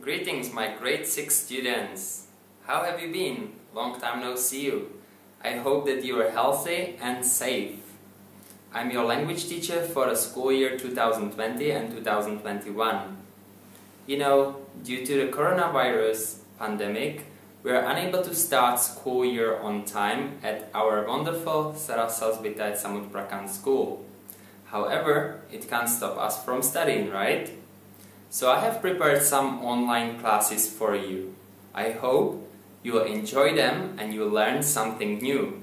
Greetings, my grade 6 students. How have you been? Long time no see you. I hope that you are healthy and safe. I'm your language teacher for the school year 2020 and 2021. You know, due to the coronavirus pandemic, we are unable to start school year on time at our wonderful Sara Salzbita Samut Prakan school. However, it can't stop us from studying, right? So I have prepared some online classes for you. I hope you will enjoy them and you will learn something new.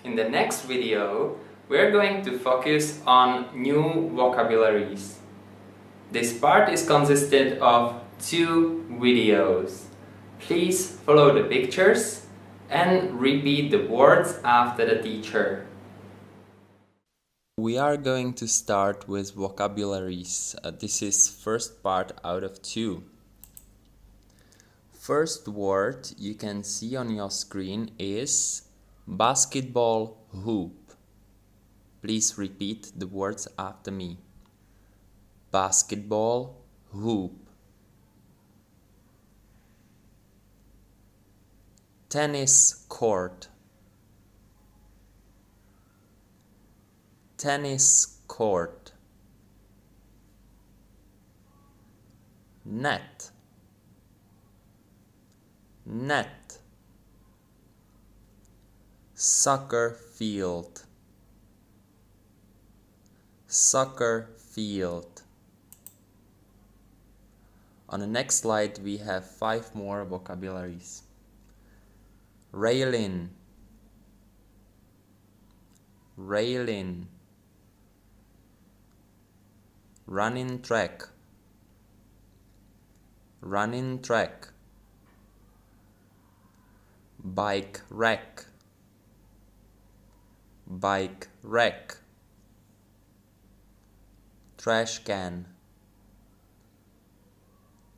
In the next video, we are going to focus on new vocabularies. This part is consisted of 2 videos. Please follow the pictures and repeat the words after the teacher. We are going to start with vocabularies. This is first part out of 2. First word you can see on your screen is basketball hoop. Please repeat the words after me. Basketball hoop. Tennis court. Tennis court. Net. Net. Soccer field. Soccer field. On the next slide we have 5 more vocabularies. Railing. Railing. Running track. Running track. Bike rack. Bike rack. Trash can.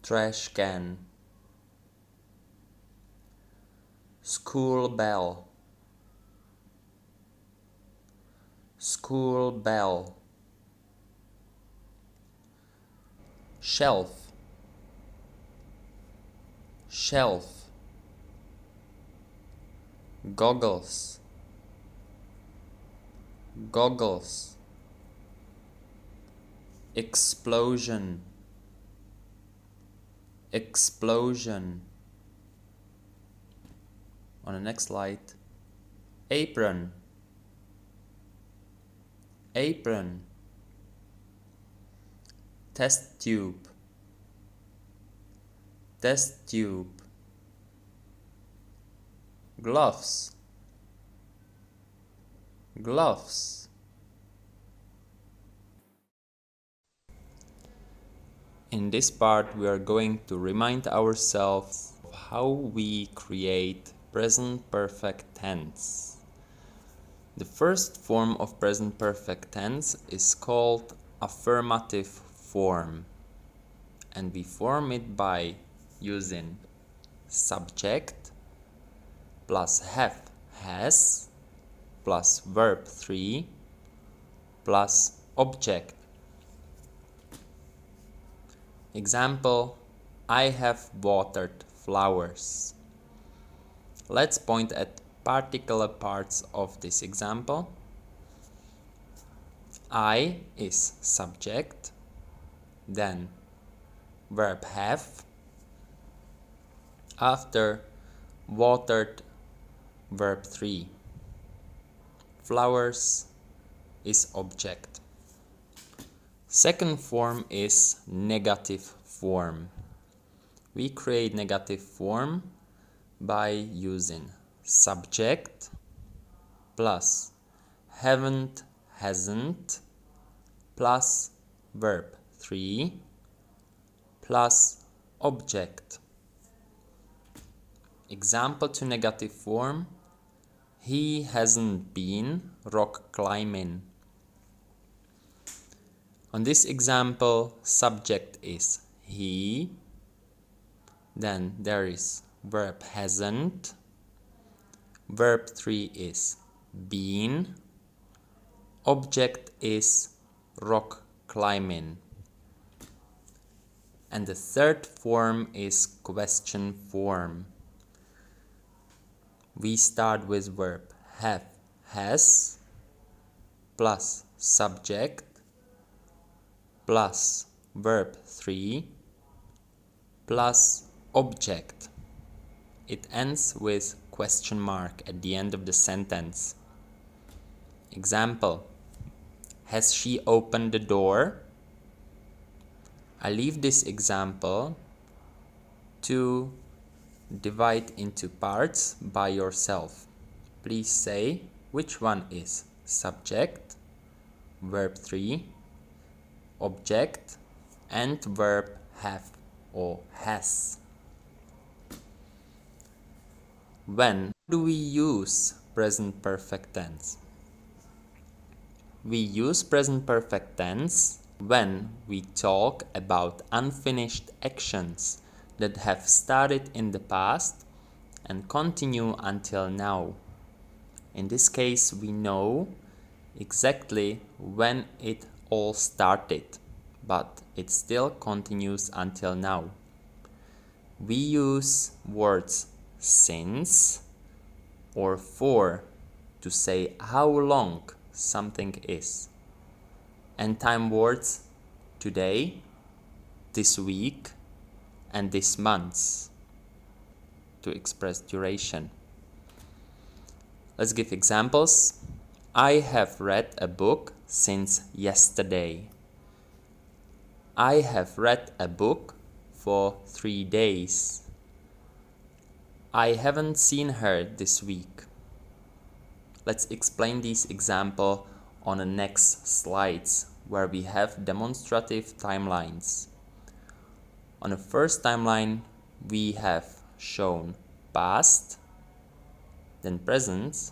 Trash can. School bell. School bell. Shelf. Shelf. Goggles. Goggles. Explosion. Explosion. On the next slide, apron. Apron. Test tube. Test tube. Gloves. Gloves. In this part we are going to remind ourselves of how we create present perfect tense. The first form of present perfect tense is called affirmative form, and we form it by using subject plus have, has, plus verb 3 plus object. Example, I have watered flowers. Let's point at particular parts of this example. I is subject, then verb have, after watered verb 3. Flowers is object. Second form is negative form. We create negative form by using subject plus haven't, hasn't plus verb 3 plus object. Example to negative form, he hasn't been rock climbing. On this example, subject is he, then there is verb hasn't, verb 3 is been, object is rock climbing. And the third form is question form. We start with verb have, has, plus subject, plus verb 3, plus object. It ends with question mark at the end of the sentence. Example: has she opened the door? I leave this example to divide into parts by yourself. Please say which one is subject, verb 3, object, and verb have or has. When do we use present perfect tense? We use present perfect tense when we talk about unfinished actions that have started in the past and continue until now. In this case, we know exactly when it all started, but it still continues until now. We use words since or for to say how long something is, and time words today, this week, and this month to express duration. Let's give examples. I have read a book since yesterday. I have read a book for 3 days. I haven't seen her this week. Let's explain this example on the next slides where we have demonstrative timelines. On the first timeline, we have shown past, then present,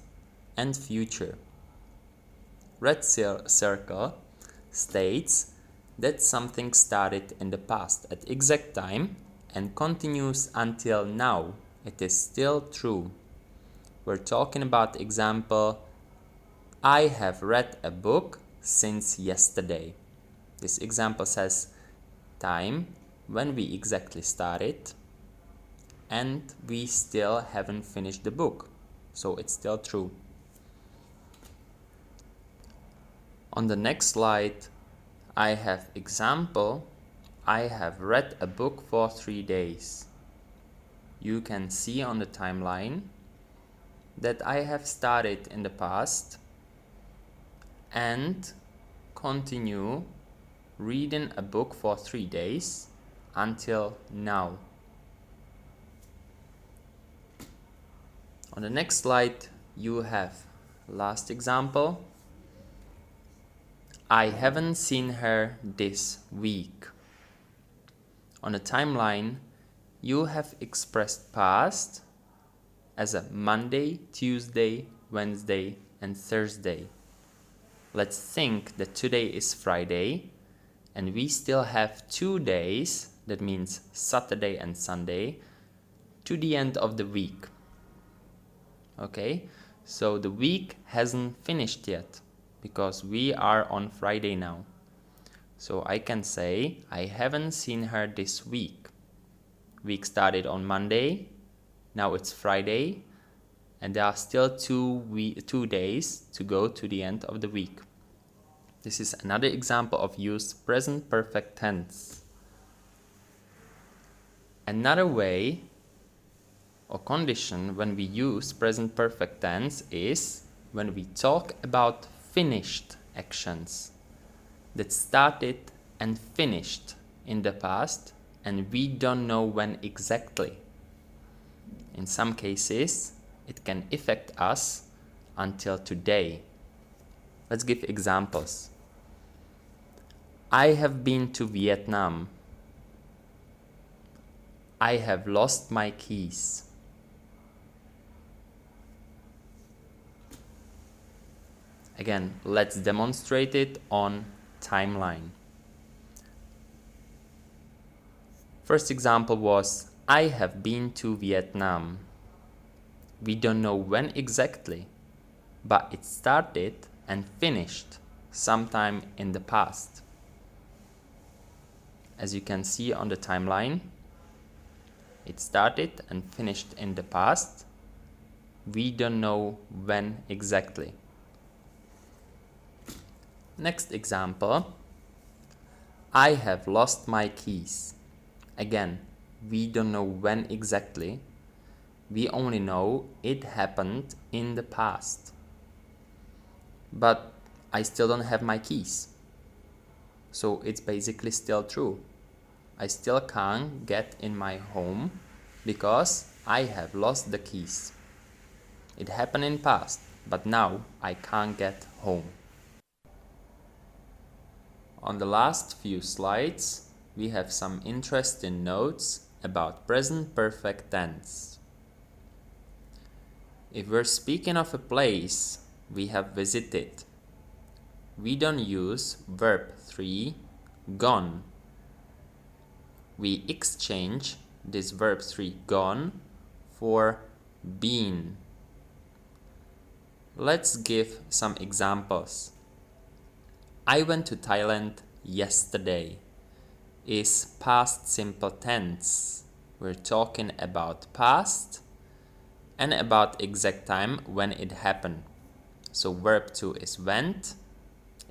and future. Red circle states that something started in the past at exact time and continues until now. It is still true. We're talking about example, I have read a book since yesterday. This example says time when we exactly started, and we still haven't finished the book, so it's still true. On the next slide, I have example, I have read a book for 3 days. You can see on the timeline that I have started in the past and continue reading a book for 3 days until now. On the next slide, you have last example. I haven't seen her this week. On the timeline, you have expressed past as a Monday, Tuesday, Wednesday, and Thursday. Let's think that today is Friday, and we still have 2 days, that means Saturday and Sunday, to the end of the week. Okay, so the week hasn't finished yet because we are on Friday now. So I can say I haven't seen her this week. Week started on Monday, now it's Friday, and there are still 2 days to go to the end of the week. This is another example of used present perfect tense. Another way or condition when we use present perfect tense is when we talk about finished actions that started and finished in the past and we don't know when exactly. In some cases, it can affect us until today. Let's give examples. I have been to Vietnam. I have lost my keys. Again, let's demonstrate it on timeline. First example was, I have been to Vietnam. We don't know when exactly, but it started and finished sometime in the past. As you can see on the timeline, it started and finished in the past. We don't know when exactly. Next example. I have lost my keys. Again, we don't know when exactly. We only know it happened in the past. But I still don't have my keys. So it's basically still true. I still can't get in my home because I have lost the keys. It happened in past, but now I can't get home. On the last few slides, we have some interesting notes about present perfect tense. If we're speaking of a place we have visited, we don't use verb 3, gone. We exchange this verb 3, gone, for been. Let's give some examples. I went to Thailand yesterday is past simple tense. We're talking about past and about exact time when it happened. So verb 2 is went,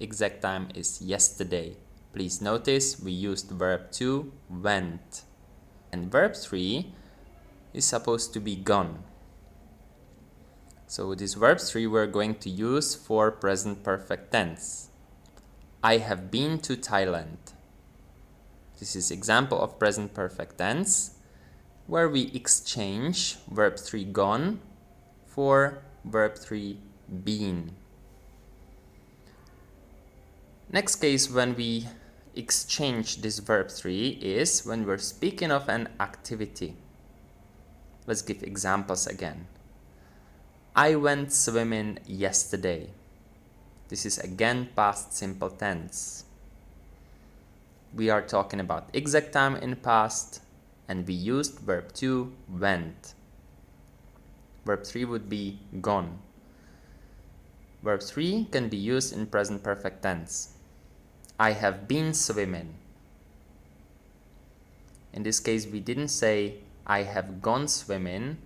exact time is yesterday. Please notice we used verb 2, went. And verb 3 is supposed to be gone. So this verb 3 we're going to use for present perfect tense. I have been to Thailand. This is example of present perfect tense where we exchange verb 3 gone for verb 3 been. Next case when we exchange this verb 3 is when we're speaking of an activity. Let's give examples again. I went swimming yesterday. This is again past simple tense. We are talking about exact time in past and we used verb 2, went. Verb 3 would be gone. Verb 3 can be used in present perfect tense. I have been swimming. In this case, we didn't say I have gone swimming.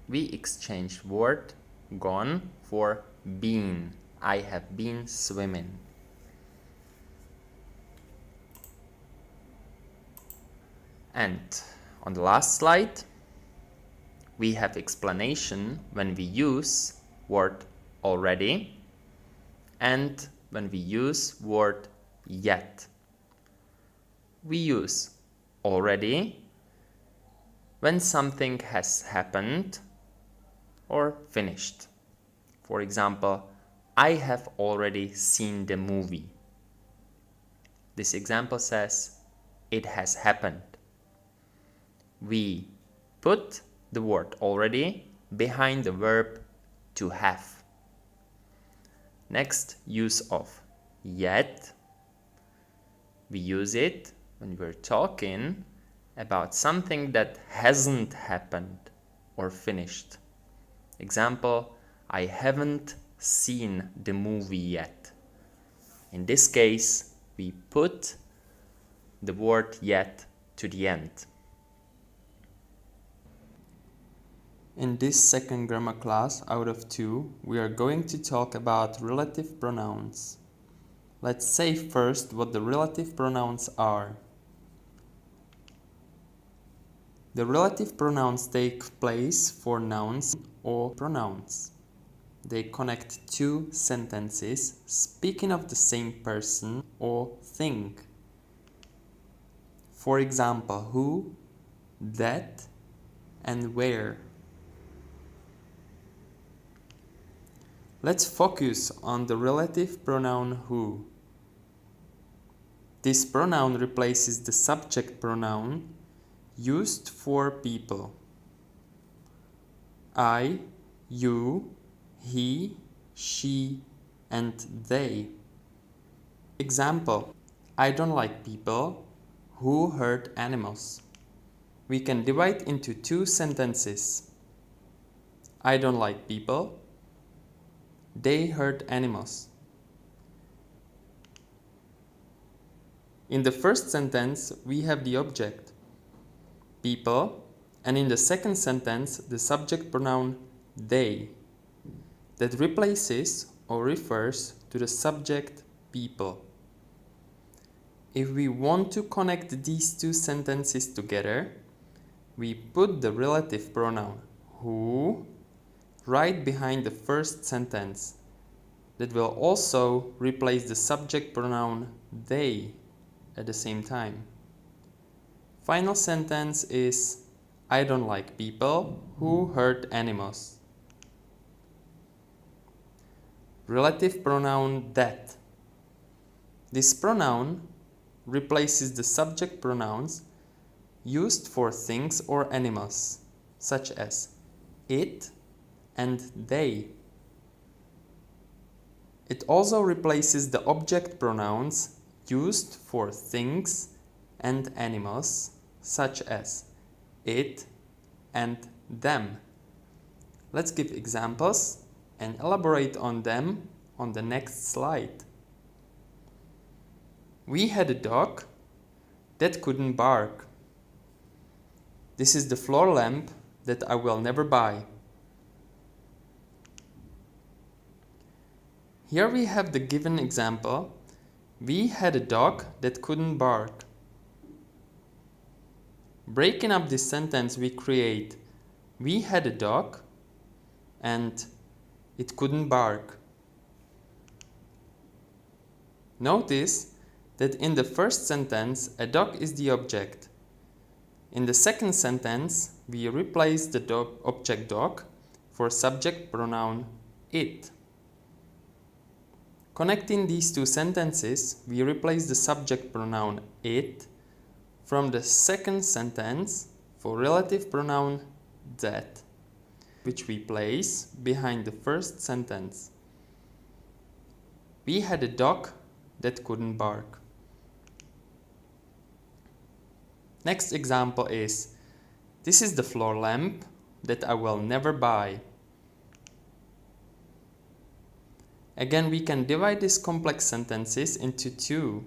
We exchanged word gone for been. I have been swimming. And on the last slide, we have explanation when we use word already and when we use word yet. We use already when something has happened or finished. For example, I have already seen the movie. This example says it has happened. We put the word already behind the verb to have. Next, use of yet. We use it when we're talking about something that hasn't happened or finished. Example, I haven't seen the movie yet. In this case, we put the word yet to the end. In this second grammar class out of 2, we are going to talk about relative pronouns. Let's say first what the relative pronouns are. The relative pronouns take place for nouns or pronouns. They connect two sentences speaking of the same person or thing. For example, who, that, and where. Let's focus on the relative pronoun who. This pronoun replaces the subject pronoun used for people. I, you, he, she, and they. Example, I don't like people who hurt animals. We can divide into two sentences. I don't like people. They hurt animals. In the first sentence, we have the object, people, and in the second sentence, the subject pronoun they, that replaces or refers to the subject, people. If we want to connect these two sentences together, we put the relative pronoun who right behind the first sentence. That will also replace the subject pronoun they at the same time. Final sentence is I don't like people who hurt animals. Relative pronoun that. This pronoun replaces the subject pronouns used for things or animals, such as it and they. It also replaces the object pronouns used for things and animals, such as it and them. Let's give examples and elaborate on them on the next slide. We had a dog that couldn't bark. This is the floor lamp that I will never buy. Here we have the given example. We had a dog that couldn't bark. Breaking up this sentence, we create we had a dog and it couldn't bark. Notice that in the first sentence, a dog is the object. In the second sentence, we replace the object dog for subject pronoun it. Connecting these two sentences, we replace the subject pronoun it from the second sentence for relative pronoun that, which we place behind the first sentence. We had a dog that couldn't bark. Next example is, this is the floor lamp that I will never buy. Again, we can divide these complex sentences into two.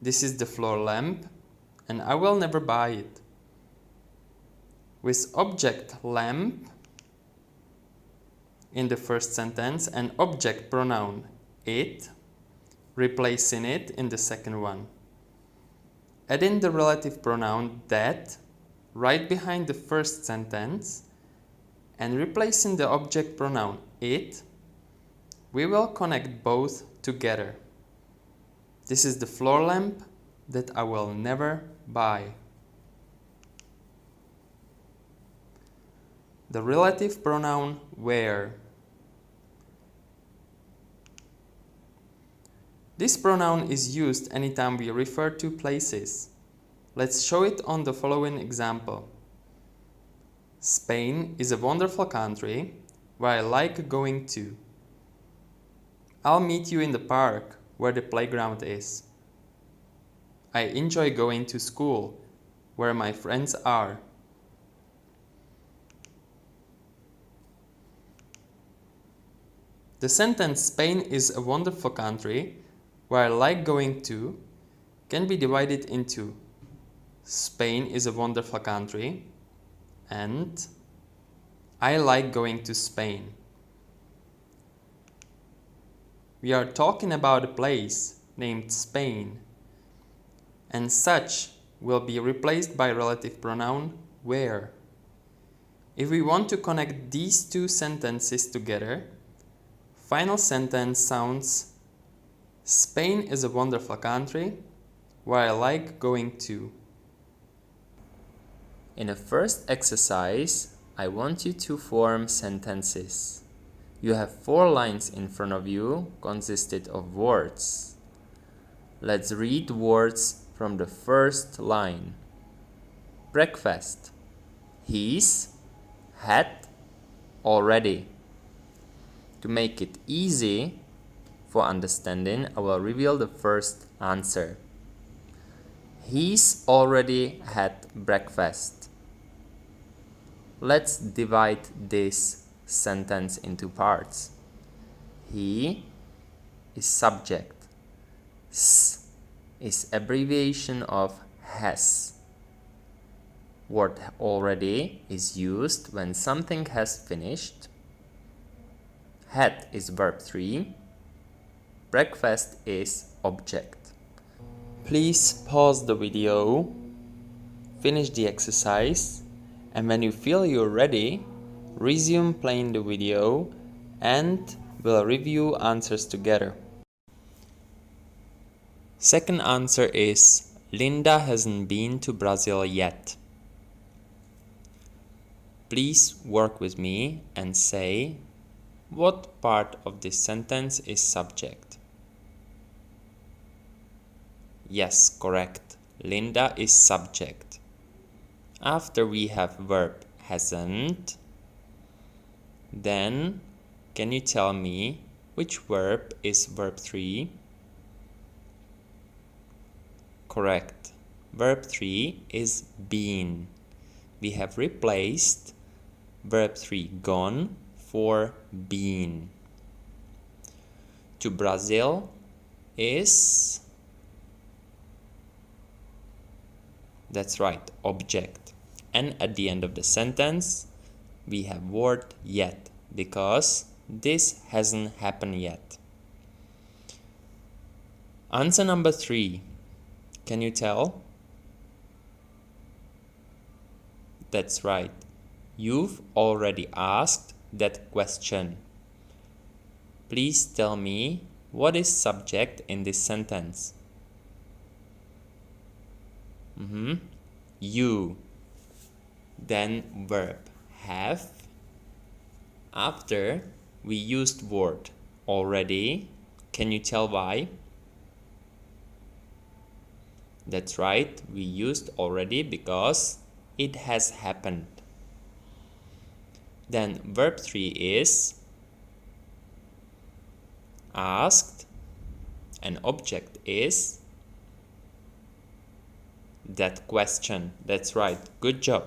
This is the floor lamp and I will never buy it. With object lamp in the first sentence and object pronoun it, replacing it in the second one. Add in the relative pronoun that right behind the first sentence and replacing the object pronoun it, we will connect both together. This is the floor lamp that I will never buy. The relative pronoun where. This pronoun is used anytime we refer to places. Let's show it on the following example. Spain is a wonderful country where I like going to. I'll meet you in the park where the playground is. I enjoy going to school where my friends are. The sentence Spain is a wonderful country where I like going to can be divided into Spain is a wonderful country and I like going to Spain. We are talking about a place named Spain, and such will be replaced by relative pronoun where. If we want to connect these two sentences together, final sentence sounds Spain is a wonderful country where I like going to. In the first exercise, I want you to form sentences. You have 4 lines in front of you consisted of words. Let's read words from the first line. Breakfast. He's had already. To make it easy for understanding, I will reveal the first answer. He's already had breakfast. Let's divide this sentence into parts. He is subject. S is abbreviation of has. Word already is used when something has finished. Had is verb 3. Breakfast is object. Please pause the video, finish the exercise, and when you feel you're ready, resume playing the video and we'll review answers together. Second answer is Linda hasn't been to Brazil yet. Please work with me and say what part of this sentence is subject. Yes, correct. Linda is subject. After we have verb hasn't, then can you tell me which verb is verb 3? Correct. Verb 3 is been. We have replaced verb 3 gone for been. To Brazil is, that's right, object. And at the end of the sentence, we have word yet because this hasn't happened yet. Answer number 3. Can you tell? That's right. You've already asked that question. Please tell me what is subject in this sentence. You. Then verb have. After we used word already. Can you tell why? That's right, we used already because it has happened. Then verb 3 is asked and object is that question. That's right, good job.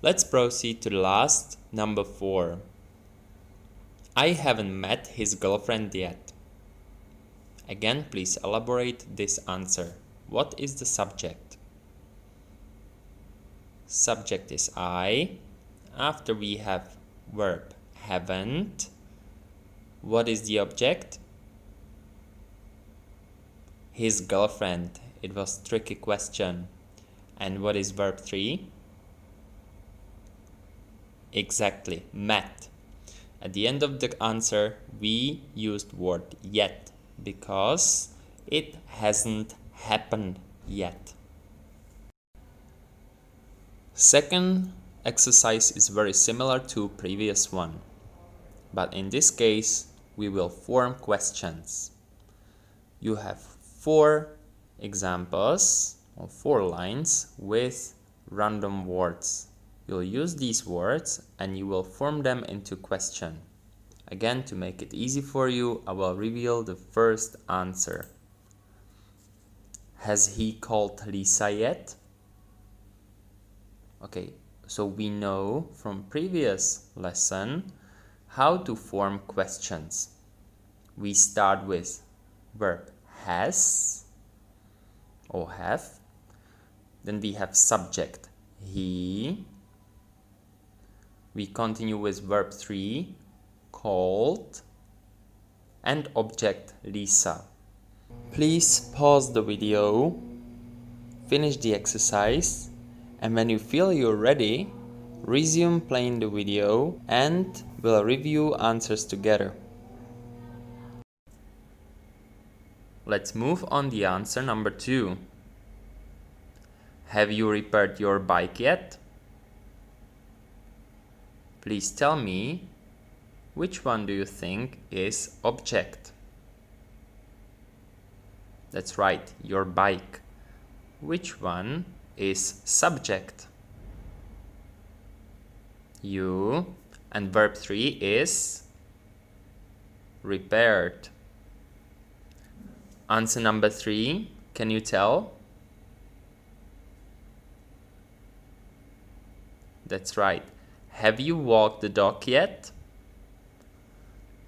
Let's proceed to the last, number 4. I haven't met his girlfriend yet. Again, please elaborate this answer. What is the subject? Subject is I. After we have verb haven't, what is the object? His girlfriend. It was a tricky question. And what is verb 3? Exactly, met. At the end of the answer, we used word yet because it hasn't happened yet. Second exercise is very similar to previous one, but in this case we will form questions. You have 4 examples or 4 lines with random words. You'll use these words and you will form them into question. Again, to make it easy for you, I will reveal the first answer. Has he called Lisa yet? Okay, so we know from previous lesson how to form questions. We start with verb has or have. Then we have subject he. We continue with verb 3 called and object Lisa. Please pause the video, finish the exercise, and when you feel you're ready, resume playing the video and we'll review answers together. Let's move on the answer number 2. Have you repaired your bike yet? Please tell me, which one do you think is object? That's right, your bike. Which one is subject? You. And verb 3 is repaired. Answer number 3, can you tell? That's right. Have you walked the dog yet?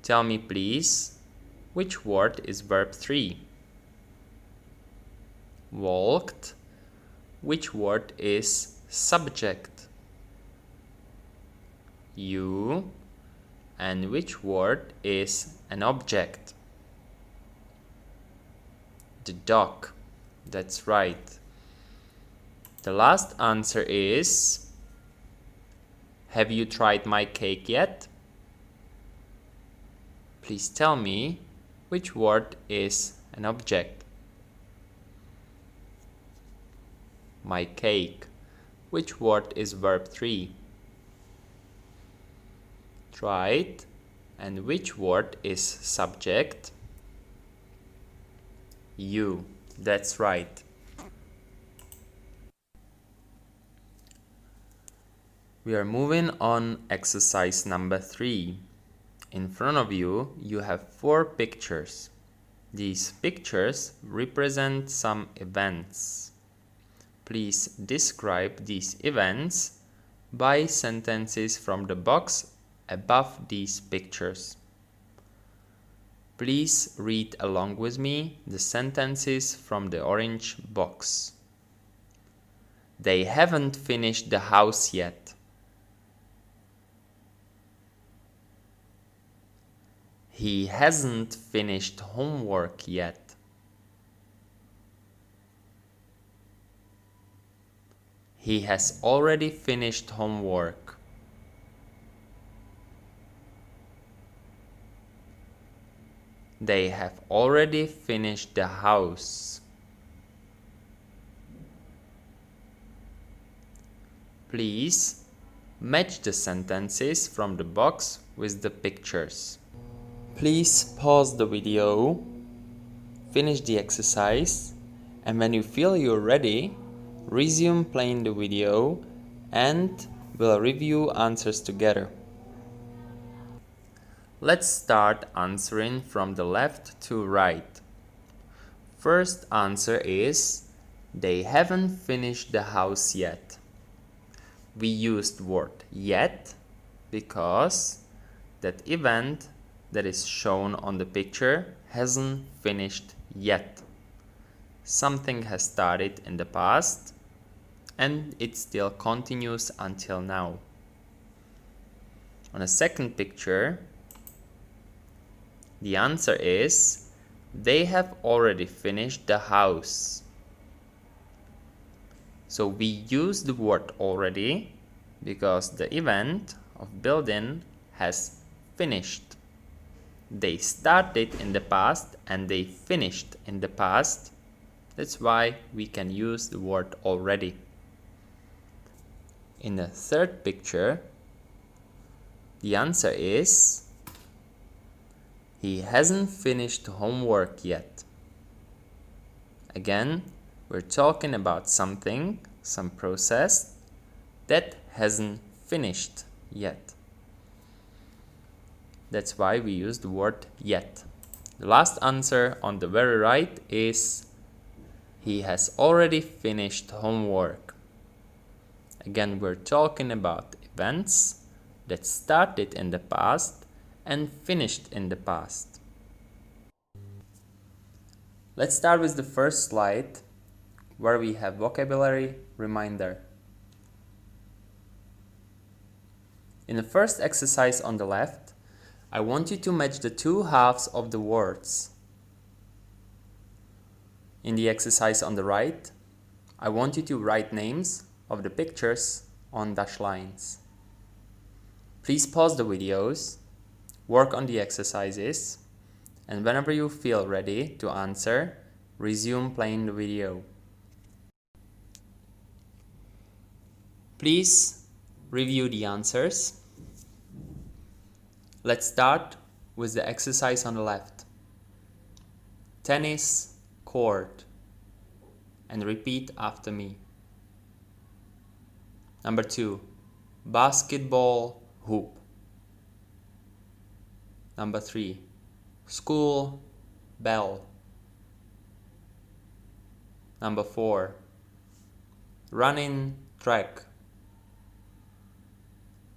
Tell me please, which word is verb 3? walked. Which word is subject? You. And which word is an object? The dog. That's right. The last answer is, have you tried my cake yet? Please tell me which word is an object. My cake. Which word is verb 3? Tried. And which word is subject? You. That's right. We are moving on exercise number 3. In front of you, you have 4 pictures. These pictures represent some events. Please describe these events by sentences from the box above these pictures. Please read along with me the sentences from the orange box. They haven't finished the house yet. He hasn't finished homework yet. He has already finished homework. They have already finished the house. Please match the sentences from the box with the pictures. Please pause the video, finish the exercise, and when you feel you're ready, resume playing the video and we'll review answers together. Let's start answering from the left to right. First answer is, they haven't finished the house yet. We used word yet because that event that is shown on the picture hasn't finished yet. Something has started in the past and it still continues until now. On the second picture, the answer is, they have already finished the house. So we use the word already because the event of building has finished. They started in the past and they finished in the past. That's why we can use the word already. In the third picture, the answer is, he hasn't finished homework yet. Again, we're talking about something, some process that hasn't finished yet. That's why we use the word yet. The last answer on the very right is, he has already finished homework. Again, we're talking about events that started in the past and finished in the past. Let's start with the first slide where we have vocabulary reminder. In the first exercise on the left, I want you to match the 2 halves of the words. In the exercise on the right, I want you to write names of the pictures on dashed lines. Please pause the videos, work on the exercises, and whenever you feel ready to answer, resume playing the video. Please review the answers. Let's start with the exercise on the left. Tennis court. And repeat after me. Number 2. Basketball hoop. Number 3. School bell. Number 4. Running track.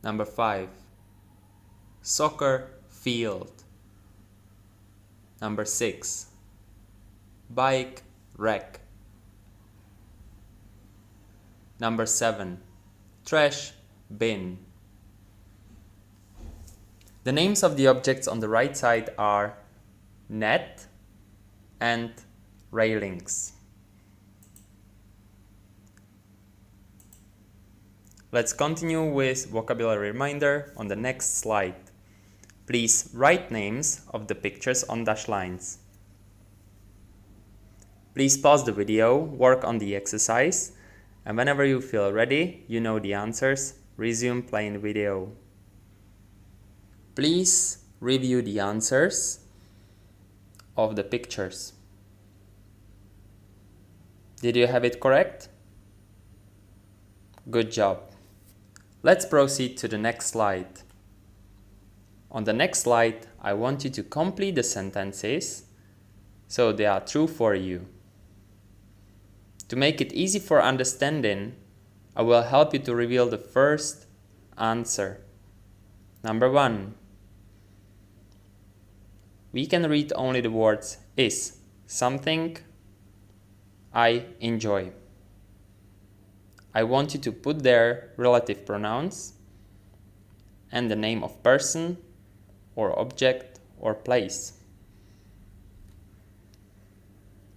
Number 5. Soccer field. Number 6. Bike rack. Number 7. Trash bin. The names of the objects on the right side are net and railings. Let's continue with vocabulary reminder on the next slide. Please write names of the pictures on dashed lines. Please pause the video, work on the exercise, and whenever you feel ready, you know the answers, resume playing video. Please review the answers of the pictures. Did you have it correct? Good job. Let's proceed to the next slide. On the next slide, I want you to complete the sentences so they are true for you. To make it easy for understanding, I will help you to reveal the first answer. Number 1. We can read only the words is something I enjoy. I want you to put there relative pronouns and the name of person or object or place.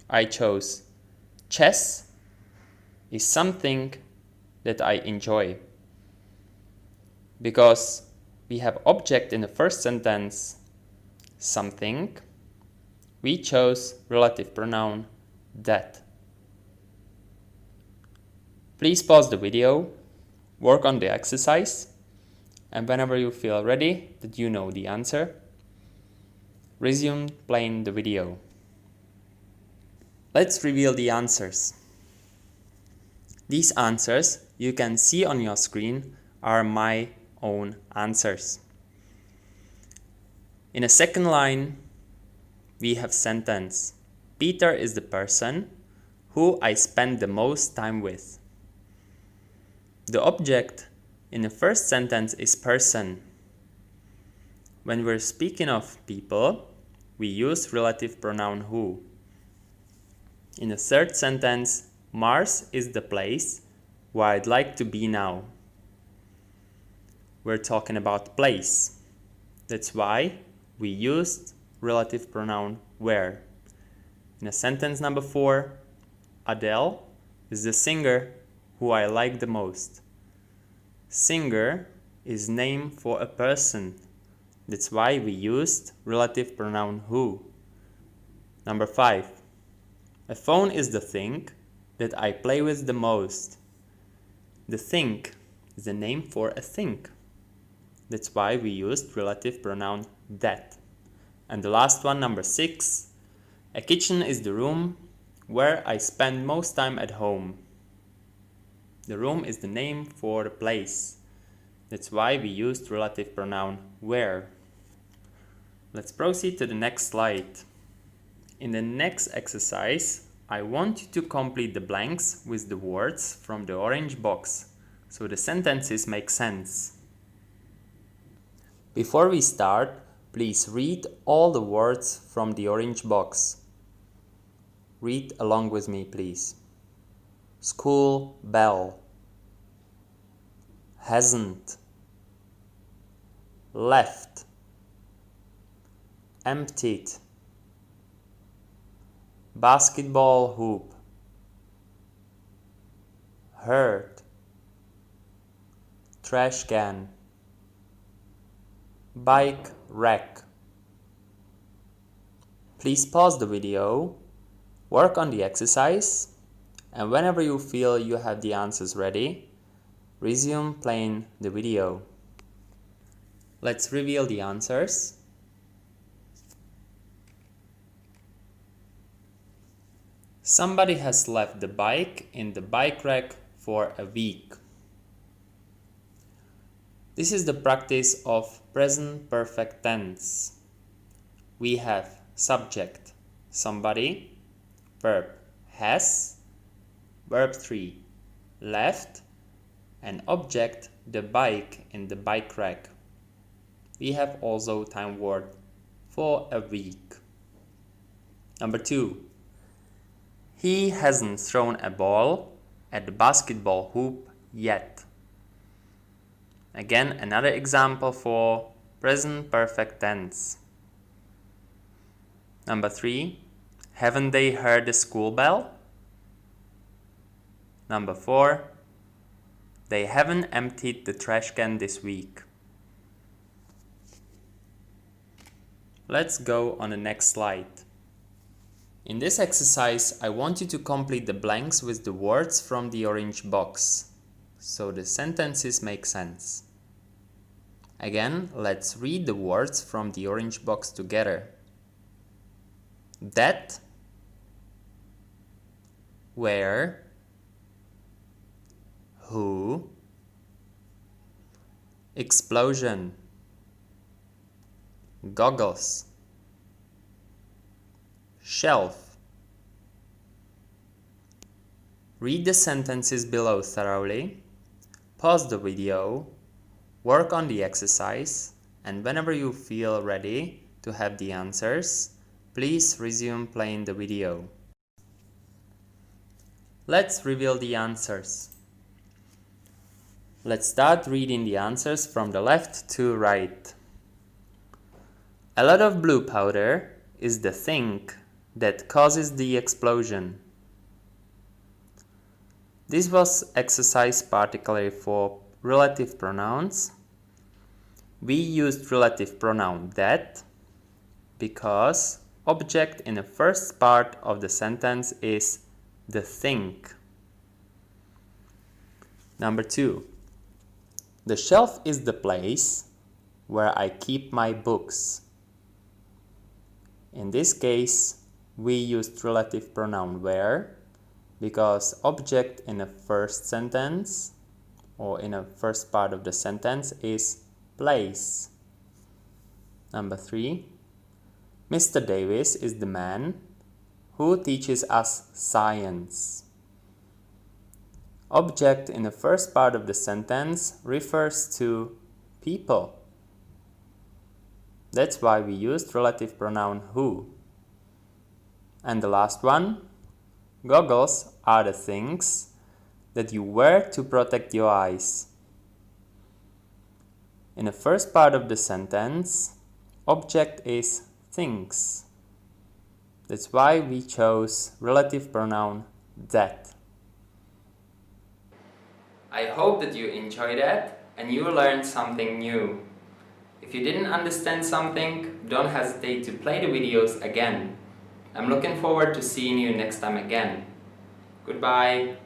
I chose chess is something that I enjoy. Because we have object in the first sentence, something, we chose relative pronoun that. Please pause the video, work on the exercise, and whenever you feel ready that you know the answer, resume playing the video. Let's reveal the answers. These answers you can see on your screen are my own answers. In a second line, we have sentence. Peter is the person who I spend the most time with. The object in the first sentence is person. When we're speaking of people, we use relative pronoun who. In the third sentence, Mars is the place where I'd like to be now. We're talking about place. That's why we used relative pronoun where. In sentence number 4, Adele is the singer who I like the most. Singer is name for a person. That's why we used relative pronoun who. Number 5. A phone is the thing that I play with the most. The thing is the name for a thing. That's why we used relative pronoun that. And the last one, number 6. A kitchen is the room where I spend most time at home. The room is the name for the place. That's why we used relative pronoun where. Let's proceed to the next slide. In the next exercise, I want you to complete the blanks with the words from the orange box, so the sentences make sense. Before we start, please read all the words from the orange box. Read along with me, please. School bell. Hasn't. Left. Emptied. Basketball hoop. Heard. Trash can. Bike rack. Please pause the video, work on the exercise, and whenever you feel you have the answers ready, resume playing the video. Let's reveal the answers. Somebody has left the bike in the bike rack for a week. This is the practice of present perfect tense. We have subject, somebody, verb, has, verb 3, left, and object, the bike in the bike rack. We have also time word, for a week. Number 2. He hasn't thrown a ball at the basketball hoop yet. Again, another example for present perfect tense. Number 3, haven't they heard the school bell? Number 4, they haven't emptied the trash can this week. Let's go on the next slide. In this exercise, I want you to complete the blanks with the words from the orange box, so the sentences make sense. Again, let's read the words from the orange box together. That, where, who, explosion, goggles, shelf. Read the sentences below thoroughly, pause the video, work on the exercise, and whenever you feel ready to have the answers, please resume playing the video. Let's reveal the answers. Let's start reading the answers from the left to right. A lot of blue powder is the thing that causes the explosion. This was exercise particularly for relative pronouns. We used relative pronoun that because object in the first part of the sentence is the thing. Number 2. The shelf is the place where I keep my books. In this case, we used relative pronoun where because object in the first sentence or in the first part of the sentence is place. Number 3. Mr. Davis is the man who teaches us science. Object in the first part of the sentence refers to people. That's why we used relative pronoun who. And the last one, goggles are the things that you wear to protect your eyes. In the first part of the sentence, object is things. That's why we chose relative pronoun that. I hope that you enjoyed that and you learned something new. If you didn't understand something, don't hesitate to play the videos again. I'm looking forward to seeing you next time again. Goodbye.